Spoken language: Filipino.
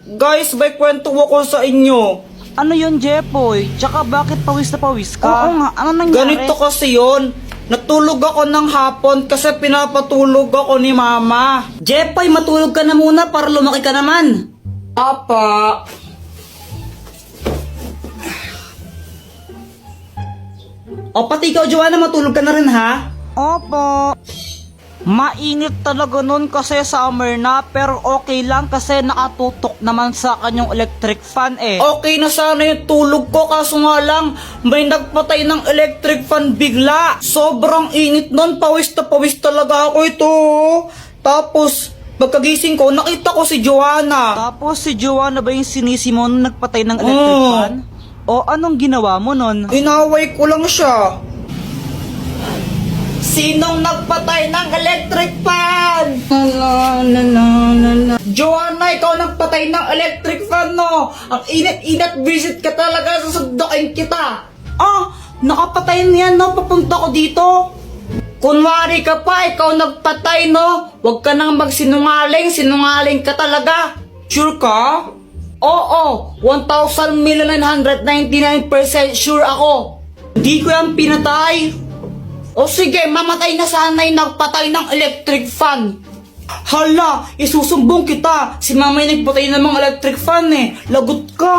Guys, may kwento ako sa inyo. Ano yun, Jepoy? Tsaka bakit pawis na pawis ka? Oo nga, ano nangyari? Ganito kasi yon. Natulog ako ng hapon kasi pinapatulog ako ni mama. Jepoy, matulog ka na muna para lumaki ka naman. Apa. O pati ikaw, Joanna, matulog ka na rin ha? Opo. Mainit talaga nun kasi summer na, pero okay lang kasi nakatutok naman sa kanyang electric fan eh. Okay na sana yung tulog ko kaso nga lang may nagpatay ng electric fan bigla. Sobrang init nun, pawis na pawis talaga ako ito. Tapos pagkagising ko nakita ko si Joanna. Tapos si Joanna ba yung sinisi mo nung nagpatay ng electric fan? O anong ginawa mo nun? Inaway ko lang siya. Sinong nagpatay ng electric fan? Joanna, ikaw nagpatay ng electric fan, no? Ang init-init, visit ka talaga, susundukin kita. Ah, nakapatay na yan, no? Papunta ko dito. Kunwari ka pa, ikaw nagpatay, no? Huwag ka nang magsinungaling, sinungaling ka talaga. Sure ka? Oo, 1,999% sure ako. Hindi ko yan pinatay. O sige, mamatay na sana yung nagpatay ng electric fan. Hala, isusumbong kita. Si mama yung nagpatay ng mga electric fan eh. Lagot ka.